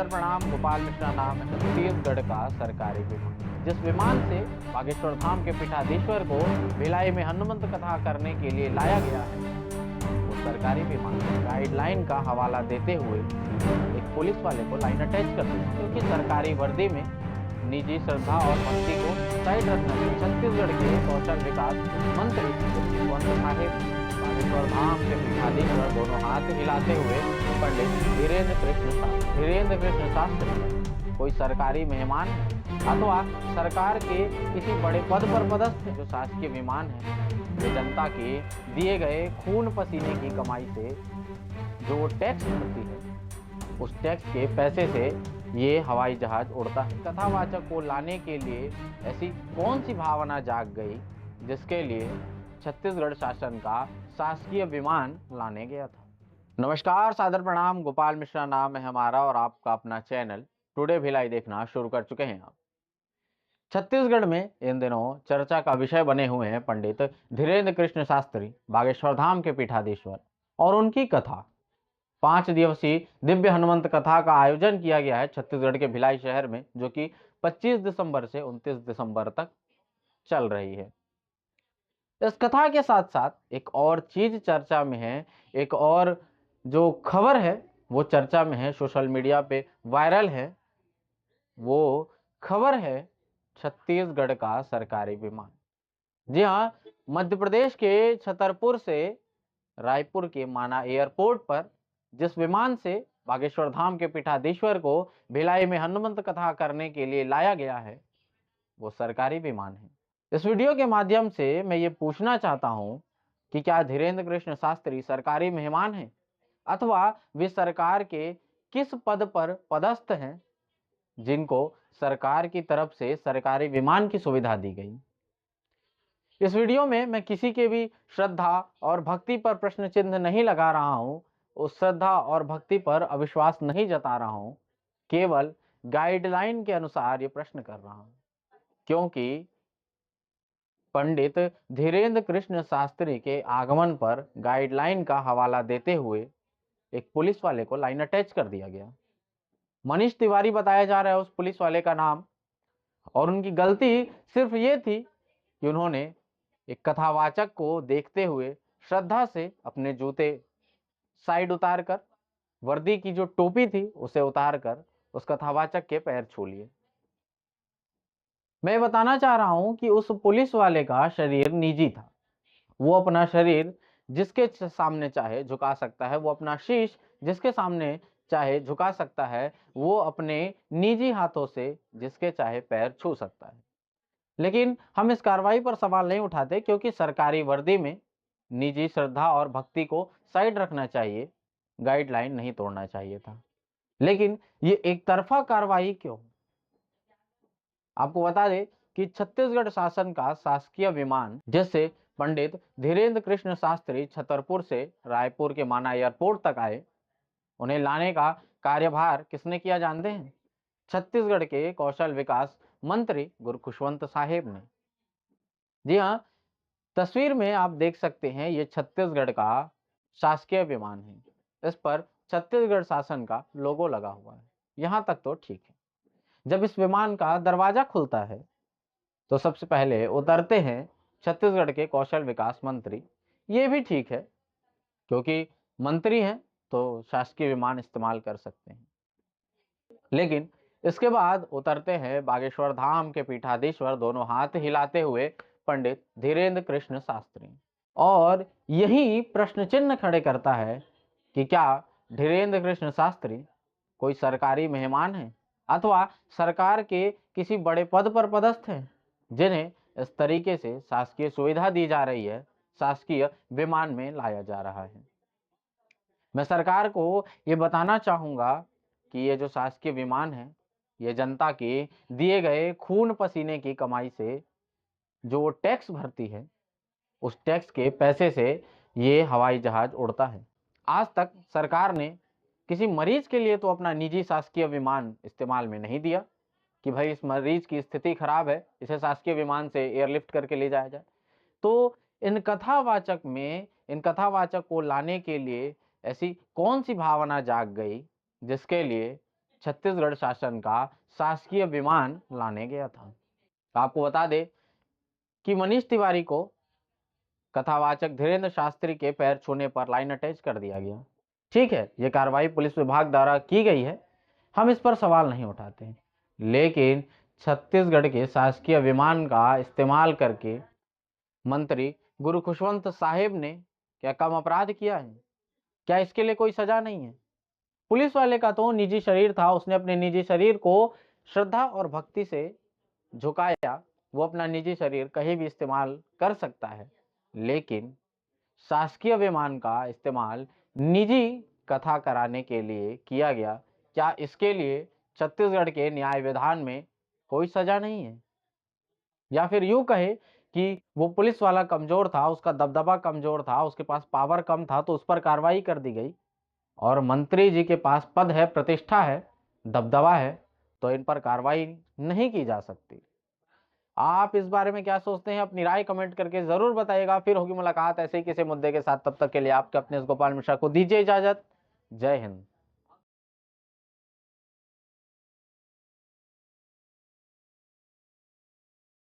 Sir प्रणाम। गोपाल मिश्रा नाम है छत्तीसगढ़ का सरकारी विमान। जिस विमान से बागेश्वर धाम के पीठाधीश्वर को भिलाई में हनुमंत कथा करने के लिए लाया गया है, वो सरकारी विमान गाइडलाइन का हवाला देते हुए एक पुलिस वाले को लाइन अटैच कर दी, क्योंकि सरकारी वर्दी में निजी श्रद्धा और भक्ति को साइड रखना चाहिए। छत्तीसगढ़ के कौशल विकास मंत्री खुशवंत साहेब बागेश्वर धाम के पीठाधीश्वर दोनों हाथ हिलाते हुए पंडित धीरेन्द्र कृष्ण शास्त्री कोई सरकारी मेहमान है अथवा सरकार के किसी बड़े पद पर पदस्थ है। जो शासकीय विमान है ये जनता के दिए गए खून पसीने की कमाई से जो टैक्स भरती है, उस टैक्स के पैसे से ये हवाई जहाज उड़ता है। कथावाचक को लाने के लिए ऐसी कौन सी भावना जाग गई जिसके लिए छत्तीसगढ़ शासन का शासकीय विमान लाने गया था। नमस्कार, सादर प्रणाम। गोपाल मिश्रा नाम है हमारा और आपका अपना चैनल टुडे भिलाई देखना शुरू कर चुके हैं आप। छत्तीसगढ़ में इन दिनों चर्चा का विषय बने हुए हैं पंडित धीरेन्द्र कृष्ण शास्त्री बागेश्वर धाम के पीठाधीश्वर और उनकी कथा। 5 दिवसीय दिव्य हनुमंत कथा का आयोजन किया गया है छत्तीसगढ़ के भिलाई शहर में, जो कि 25 दिसंबर से 29 दिसंबर तक चल रही है। इस कथा के साथ साथ एक और चीज चर्चा में है, एक और जो खबर है वो चर्चा में है, सोशल मीडिया पे वायरल है। वो खबर है छत्तीसगढ़ का सरकारी विमान। जी हाँ, मध्य प्रदेश के छतरपुर से रायपुर के माना एयरपोर्ट पर जिस विमान से बागेश्वर धाम के पीठाधीश्वर को भिलाई में हनुमंत कथा करने के लिए लाया गया है, वो सरकारी विमान है। इस वीडियो के माध्यम से मैं ये पूछना चाहता हूं कि क्या धीरेन्द्र कृष्ण शास्त्री सरकारी मेहमान हैं अथवा वे सरकार के किस पद पर पदस्थ हैं जिनको सरकार की तरफ से सरकारी विमान की सुविधा दी गई। इस वीडियो में मैं किसी के भी श्रद्धा और भक्ति पर प्रश्न चिन्ह नहीं लगा रहा हूं, उस श्रद्धा और भक्ति पर अविश्वास नहीं जता रहा हूं, केवल गाइडलाइन के अनुसार ये प्रश्न कर रहा हूं। क्योंकि पंडित धीरेन्द्र कृष्ण शास्त्री के आगमन पर गाइडलाइन का हवाला देते हुए एक पुलिस वाले को लाइन अटैच कर दिया गया। मनीष तिवारी बताया जा रहा है उस पुलिस वाले का नाम, और उनकी गलती सिर्फ ये थी कि उन्होंने एक कथावाचक को देखते हुए श्रद्धा से अपने जूते साइड उतार कर, वर्दी की जो टोपी थी उसे उतार कर उस कथावाचक के पैर छू लिए। मैं बताना चाह रहा हूं कि उस पुलिस वाले का शरीर निजी था। वो अपना शरीर जिसके सामने चाहे झुका सकता है, वो अपना शीश जिसके सामने चाहे झुका सकता है, वो अपने निजी हाथों से जिसके चाहे पैर छू सकता है। लेकिन हम इस कार्रवाई पर सवाल नहीं उठाते, क्योंकि सरकारी वर्दी में निजी श्रद्धा और भक्ति को साइड रखना चाहिए, गाइडलाइन नहीं तोड़ना चाहिए था। लेकिन ये एक तरफा कार्रवाई क्यों? आपको बता दें कि छत्तीसगढ़ शासन का शासकीय विमान जिससे पंडित धीरेन्द्र कृष्ण शास्त्री छतरपुर से रायपुर के माना एयरपोर्ट तक आए, उन्हें लाने का कार्यभार किसने किया जानते हैं? छत्तीसगढ़ के कौशल विकास मंत्री गुरु खुशवंत साहेब ने। जी हाँ, तस्वीर में आप देख सकते हैं ये छत्तीसगढ़ का शासकीय विमान है। इस पर छत्तीसगढ़ शासन का लोगो लगा हुआ है। यहाँ तक तो ठीक है। जब इस विमान का दरवाजा खुलता है तो सबसे पहले उतरते हैं छत्तीसगढ़ के कौशल विकास मंत्री। ये भी ठीक है, क्योंकि मंत्री हैं तो शासकीय विमान इस्तेमाल कर सकते हैं। लेकिन इसके बाद उतरते हैं बागेश्वर धाम के पीठाधीश्वर दोनों हाथ हिलाते हुए पंडित धीरेन्द्र कृष्ण शास्त्री, और यही प्रश्न चिन्ह खड़े करता है कि क्या धीरेन्द्र कृष्ण शास्त्री कोई सरकारी मेहमान है अथवा सरकार के किसी बड़े पद पर पदस्थ हैं जिन्हें इस तरीके से शासकीय सुविधा दी जा रही है, शासकीय विमान में लाया जा रहा है। मैं सरकार को ये बताना चाहूंगा कि ये जो शासकीय विमान है, ये जनता के दिए गए खून पसीने की कमाई से जो टैक्स भरती है, उस टैक्स के पैसे से ये हवाई जहाज उड़ता है। आज तक सरकार ने किसी मरीज के लिए तो अपना निजी शासकीय विमान इस्तेमाल में नहीं दिया कि भाई इस मरीज की स्थिति खराब है, इसे शासकीय विमान से एयरलिफ्ट करके ले जाया जाए। तो इन कथावाचक को लाने के लिए ऐसी कौन सी भावना जाग गई जिसके लिए छत्तीसगढ़ शासन का शासकीय विमान लाने गया था। आपको बता दें कि मनीष तिवारी को कथावाचक धीरेन्द्र शास्त्री के पैर छूने पर लाइन अटैच कर दिया गया। ठीक है, ये कार्रवाई पुलिस विभाग द्वारा की गई है, हम इस पर सवाल नहीं उठाते हैं, लेकिन छत्तीसगढ़ के शासकीय विमान का इस्तेमाल करके मंत्री गुरु खुशवंत साहेब ने क्या कम अपराध किया है? क्या इसके लिए कोई सजा नहीं है? पुलिस वाले का तो निजी शरीर था, उसने अपने निजी शरीर को श्रद्धा और भक्ति से झुकाया। वो अपना निजी शरीर कहीं भी इस्तेमाल कर सकता है, लेकिन शासकीय विमान का इस्तेमाल निजी कथा कराने के लिए किया गया। क्या इसके लिए छत्तीसगढ़ के न्याय विधान में कोई सजा नहीं है? या फिर यूं कहे कि वो पुलिस वाला कमजोर था, उसका दबदबा कमजोर था, उसके पास पावर कम था, तो उस पर कार्रवाई कर दी गई। और मंत्री जी के पास पद है, प्रतिष्ठा है, दबदबा है, तो इन पर कार्रवाई नहीं की जा सकती। आप इस बारे में क्या सोचते हैं? अपनी राय कमेंट करके जरूर बताइएगा। फिर होगी मुलाकात ऐसे ही किसी मुद्दे के साथ। तब तक के लिए आपके अपने इस गोपाल मिश्रा को दीजिए इजाजत। जय हिंद।